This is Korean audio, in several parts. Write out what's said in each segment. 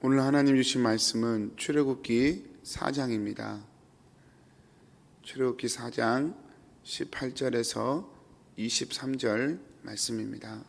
오늘 하나님 주신 말씀은 출애굽기 4장입니다. 출애굽기 4장 18절에서 23절 말씀입니다.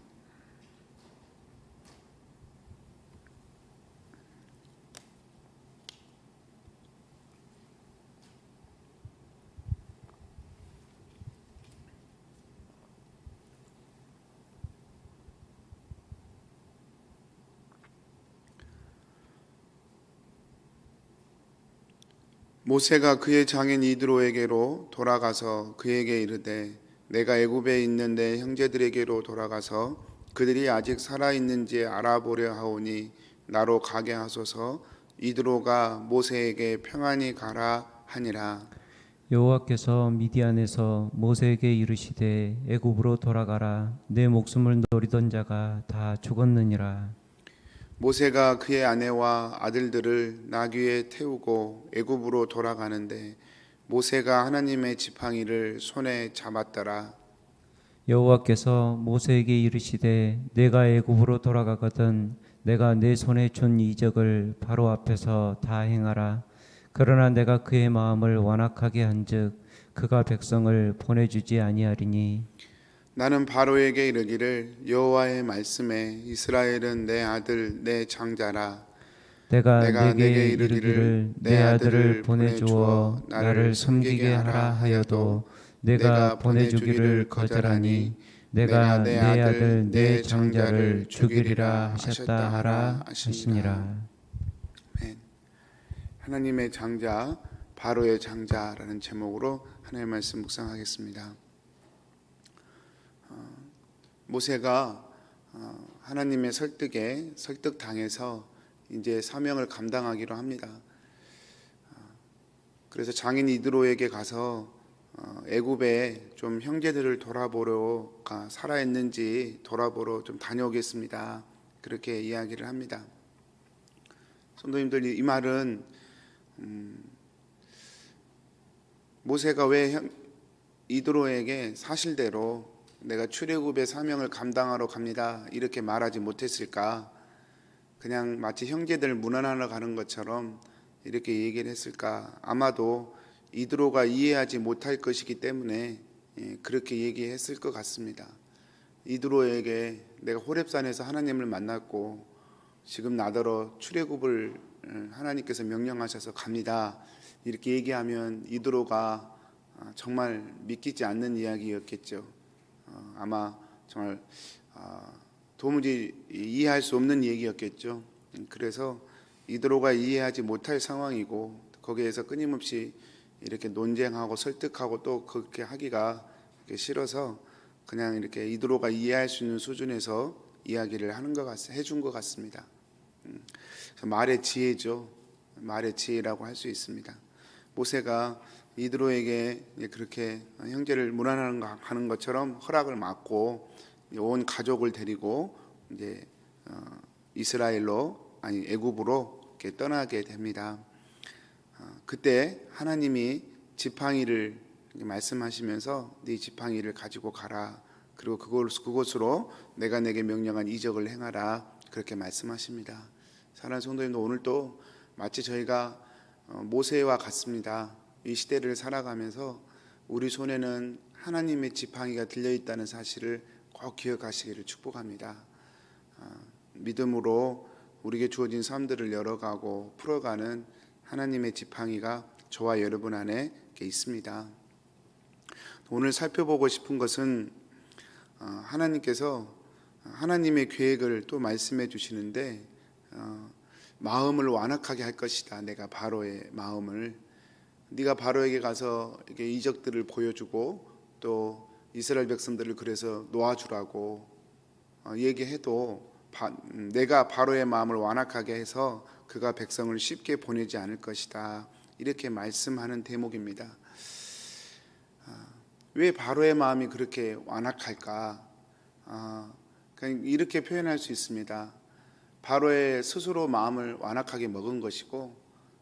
모세가 그의 장인 이드로에게로 돌아가서 그에게 이르되 내가 애굽에 있는 내 형제들에게로 돌아가서 그들이 아직 살아 있는지 알아보려 하오니 나로 가게 하소서. 이드로가 모세에게 평안히 가라 하니라. 여호와께서 미디안에서 모세에게 이르시되 애굽으로 돌아가라. 내 목숨을 노리던 자가 다 죽었느니라. 모세가 그의 아내와 아들들을 나귀에 태우고 애굽으로 돌아가는데 모세가 하나님의 지팡이를 손에 잡았더라. 여호와께서 모세에게 이르시되 내가 애굽으로 돌아가거든 내가 내 손에 준 이적을 바로 앞에서 다 행하라. 그러나 내가 그의 마음을 완악하게 한즉 그가 백성을 보내주지 아니하리니 나는 바로에게 이르기를 여호와의 말씀에 이스라엘은 내 아들 내 장자라. 내가 내게 이르기를 내 아들을 보내주어 나를 섬기게 하라 하여도 내가 보내주기를 거절하니 내가 내 아들 내 장자를 죽이리라 하셨다 하라 하시니라. 아멘. 하나님의 장자, 바로의 장자라는 제목으로 하나님의 말씀 묵상하겠습니다. 모세가 하나님의 설득에 설득당해서 이제 사명을 감당하기로 합니다. 그래서 장인 이드로에게 가서 애굽에 좀 형제들을 돌아보러 살아있는지 돌아보러 좀 다녀오겠습니다. 그렇게 이야기를 합니다. 성도님들, 이 말은 모세가 왜 이드로에게 사실대로 내가 출애굽의 사명을 감당하러 갑니다 이렇게 말하지 못했을까? 그냥 마치 형제들 문안하러 가는 것처럼 이렇게 얘기를 했을까? 아마도 이드로가 이해하지 못할 것이기 때문에 그렇게 얘기했을 것 같습니다. 이드로에게 내가 호렙산에서 하나님을 만났고 지금 나더러 출애굽을 하나님께서 명령하셔서 갑니다 이렇게 얘기하면 이드로가 정말 믿기지 않는 이야기였겠죠. 아마 정말 도무지 이해할 수 없는 얘기였겠죠. 그래서 이드로가 이해하지 못할 상황이고 거기에서 끊임없이 이렇게 논쟁하고 설득하고 또 그렇게 하기가 싫어서 그냥 이렇게 이드로가 이해할 수 있는 수준에서 이야기를 하는 것 해준 것 같습니다. 말의 지혜죠. 말의 지혜라고 할 수 있습니다. 모세가 이드로에게 그렇게 형제를 문안하는 것처럼 허락을 받고 온 가족을 데리고 이제 애굽으로 이렇게 떠나게 됩니다. 그때 하나님이 지팡이를 말씀하시면서 네 지팡이를 가지고 가라. 그리고 그곳으로 내가 내게 명령한 이적을 행하라. 그렇게 말씀하십니다. 사랑하는 성도님들, 오늘도 마치 저희가 모세와 같습니다. 이 시대를 살아가면서 우리 손에는 하나님의 지팡이가 들려있다는 사실을 꼭 기억하시기를 축복합니다. 믿음으로 우리에게 주어진 삶들을 열어가고 풀어가는 하나님의 지팡이가 저와 여러분 안에 있습니다. 오늘 살펴보고 싶은 것은 하나님께서 하나님의 계획을 또 말씀해 주시는데 마음을 완악하게 할 것이다. 내가 바로의 마음을 네가 바로에게 가서 이렇게 이적들을 보여주고 또 이스라엘 백성들을 그래서 놓아주라고 얘기해도 내가 바로의 마음을 완악하게 해서 그가 백성을 쉽게 보내지 않을 것이다. 이렇게 말씀하는 대목입니다. 왜 바로의 마음이 그렇게 완악할까? 그냥 이렇게 표현할 수 있습니다. 바로의 스스로 마음을 완악하게 먹은 것이고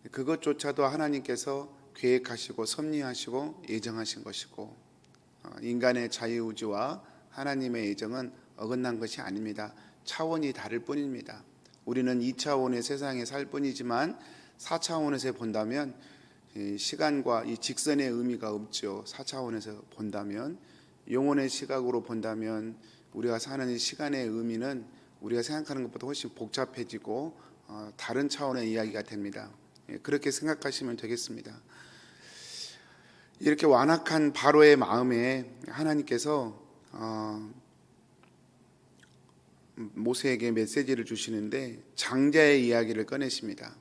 그것조차도 하나님께서 계획하시고 섭리하시고 예정하신 것이고 인간의 자유의지와 하나님의 예정은 어긋난 것이 아닙니다. 차원이 다를 뿐입니다. 우리는 2차원의 세상에 살 뿐이지만 4차원에서 본다면 이 시간과 이 직선의 의미가 없죠. 4차원에서 본다면, 영혼의 시각으로 본다면 우리가 사는 이 시간의 의미는 우리가 생각하는 것보다 훨씬 복잡해지고 다른 차원의 이야기가 됩니다. 그렇게 생각하시면 되겠습니다. 이렇게 완악한 바로의 마음에 하나님께서 모세에게 메시지를 주시는데 장자의 이야기를 꺼내십니다.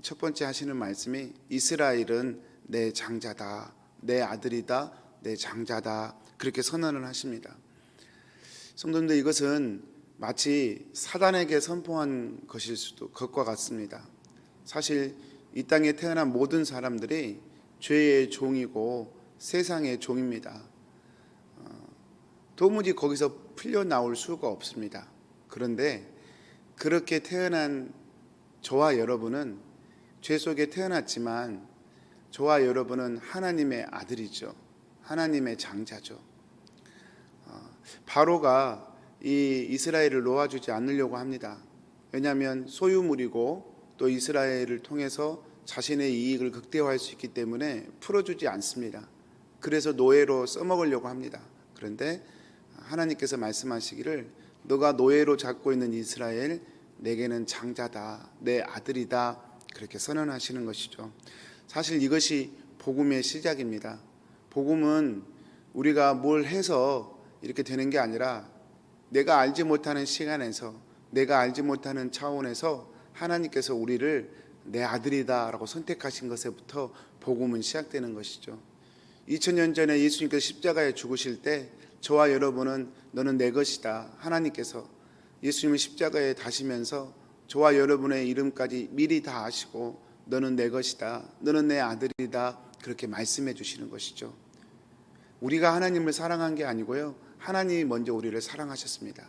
첫 번째 하시는 말씀이 이스라엘은 내 장자다, 내 아들이다, 내 장자다, 그렇게 선언을 하십니다. 성도님들, 이것은 마치 사단에게 선포한 것과 같습니다. 사실 이 땅에 태어난 모든 사람들이 죄의 종이고 세상의 종입니다. 도무지 거기서 풀려나올 수가 없습니다. 그런데 그렇게 태어난 저와 여러분은 죄 속에 태어났지만 저와 여러분은 하나님의 아들이죠. 하나님의 장자죠. 바로가 이 이스라엘을 놓아주지 않으려고 합니다. 왜냐하면 소유물이고 또 이스라엘을 통해서 자신의 이익을 극대화할 수 있기 때문에 풀어주지 않습니다. 그래서 노예로 써먹으려고 합니다. 그런데 하나님께서 말씀하시기를 너가 노예로 잡고 있는 이스라엘, 내게는 장자다, 내 아들이다, 그렇게 선언하시는 것이죠. 사실 이것이 복음의 시작입니다. 복음은 우리가 뭘 해서 이렇게 되는 게 아니라 내가 알지 못하는 시간에서, 내가 알지 못하는 차원에서 하나님께서 우리를 내 아들이다 라고 선택하신 것에부터 복음은 시작되는 것이죠. 2000년 전에 예수님께서 십자가에 죽으실 때 저와 여러분은 너는 내 것이다, 하나님께서 예수님을 십자가에 다시면서 저와 여러분의 이름까지 미리 다 아시고 너는 내 것이다, 너는 내 아들이다, 그렇게 말씀해 주시는 것이죠. 우리가 하나님을 사랑한 게 아니고요, 하나님이 먼저 우리를 사랑하셨습니다.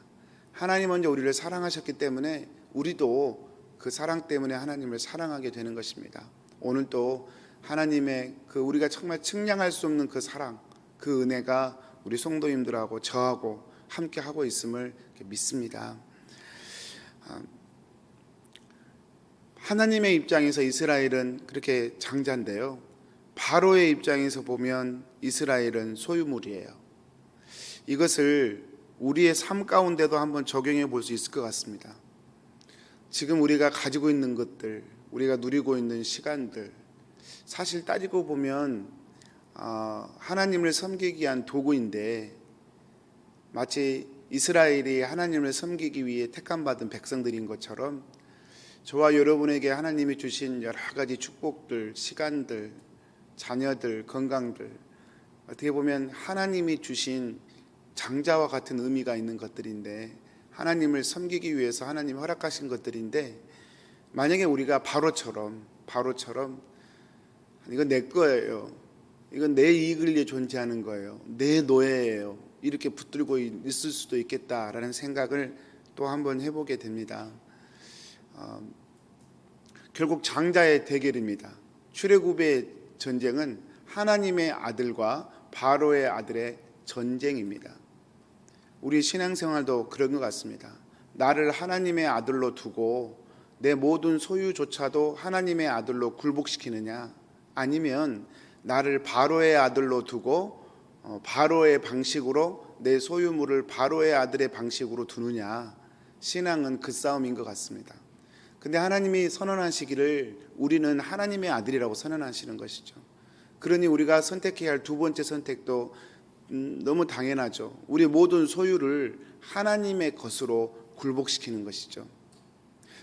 하나님 먼저 우리를 사랑하셨기 때문에 우리도 그 사랑 때문에 하나님을 사랑하게 되는 것입니다. 오늘 또 하나님의 그 우리가 정말 측량할 수 없는 그 사랑, 그 은혜가 우리 성도님들하고 저하고 함께 하고 있음을 믿습니다. 하나님의 입장에서 이스라엘은 그렇게 장자인데요, 바로의 입장에서 보면 이스라엘은 소유물이에요. 이것을 우리의 삶 가운데도 한번 적용해 볼 수 있을 것 같습니다. 지금 우리가 가지고 있는 것들, 우리가 누리고 있는 시간들, 사실 따지고 보면 하나님을 섬기기 위한 도구인데 마치 이스라엘이 하나님을 섬기기 위해 택함받은 백성들인 것처럼 저와 여러분에게 하나님이 주신 여러 가지 축복들, 시간들, 자녀들, 건강들, 어떻게 보면 하나님이 주신 장자와 같은 의미가 있는 것들인데, 하나님을 섬기기 위해서 하나님이 허락하신 것들인데, 만약에 우리가 바로처럼 이건 내 거예요, 이건 내 이익을 위해 존재하는 거예요, 내 노예예요, 이렇게 붙들고 있을 수도 있겠다라는 생각을 또 한번 해보게 됩니다. 결국 장자의 대결입니다. 출애굽의 전쟁은 하나님의 아들과 바로의 아들의 전쟁입니다. 우리 신앙생활도 그런 것 같습니다. 나를 하나님의 아들로 두고 내 모든 소유조차도 하나님의 아들로 굴복시키느냐, 아니면 나를 바로의 아들로 두고 바로의 방식으로 내 소유물을 바로의 아들의 방식으로 두느냐, 신앙은 그 싸움인 것 같습니다. 근데 하나님이 선언하시기를 우리는 하나님의 아들이라고 선언하시는 것이죠. 그러니 우리가 선택해야 할 두 번째 선택도 너무 당연하죠. 우리 모든 소유를 하나님의 것으로 굴복시키는 것이죠.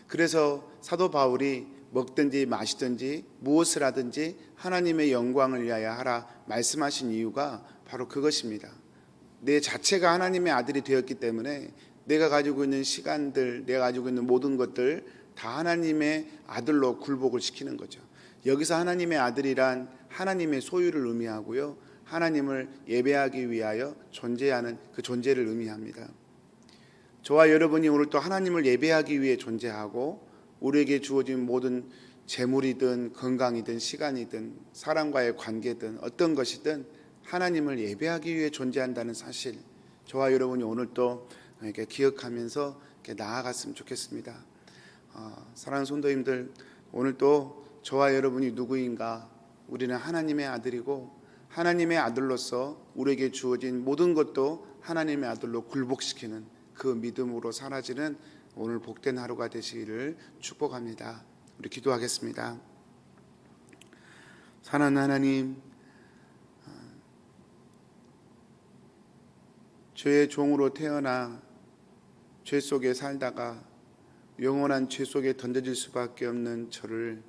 그래서 사도 바울이 먹든지 마시든지 무엇을 하든지 하나님의 영광을 위하여 하라 말씀하신 이유가 바로 그것입니다. 내 자체가 하나님의 아들이 되었기 때문에 내가 가지고 있는 시간들, 내가 가지고 있는 모든 것들 다 하나님의 아들로 굴복을 시키는 거죠. 여기서 하나님의 아들이란 하나님의 소유를 의미하고요, 하나님을 예배하기 위하여 존재하는 그 존재를 의미합니다. 저와 여러분이 오늘 또 하나님을 예배하기 위해 존재하고, 우리에게 주어진 모든 재물이든 건강이든 시간이든 사람과의 관계든 어떤 것이든 하나님을 예배하기 위해 존재한다는 사실, 저와 여러분이 오늘 또 이렇게 기억하면서 이렇게 나아갔으면 좋겠습니다. 사랑하는 성도님들, 오늘 또 저와 여러분이 누구인가? 우리는 하나님의 아들이고 하나님의 아들로서 우리에게 주어진 모든 것도 하나님의 아들로 굴복시키는 그 믿음으로 사라지는 오늘 복된 하루가 되시기를 축복합니다. 우리 기도하겠습니다. 사랑하는 하나님, 죄의 종으로 태어나 죄 속에 살다가 영원한 죄 속에 던져질 수밖에 없는 저를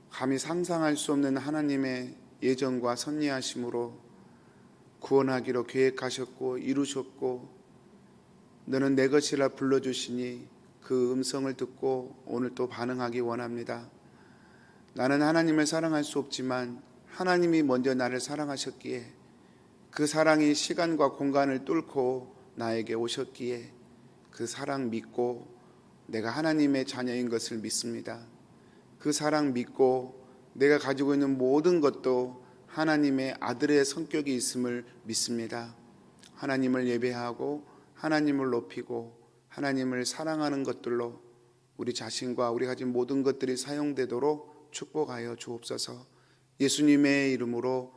감히 상상할 수 없는 하나님의 예정과 섭리하심으로 구원하기로 계획하셨고 이루셨고 너는 내 것이라 불러주시니 그 음성을 듣고 오늘 또 반응하기 원합니다. 나는 하나님을 사랑할 수 없지만 하나님이 먼저 나를 사랑하셨기에 그 사랑이 시간과 공간을 뚫고 나에게 오셨기에 그 사랑 믿고 내가 하나님의 자녀인 것을 믿습니다. 그 사랑 믿고 내가 가지고 있는 모든 것도 하나님의 아들의 성격이 있음을 믿습니다. 하나님을 예배하고 하나님을 높이고 하나님을 사랑하는 것들로 우리 자신과 우리 가진 모든 것들이 사용되도록 축복하여 주옵소서. 예수님의 이름으로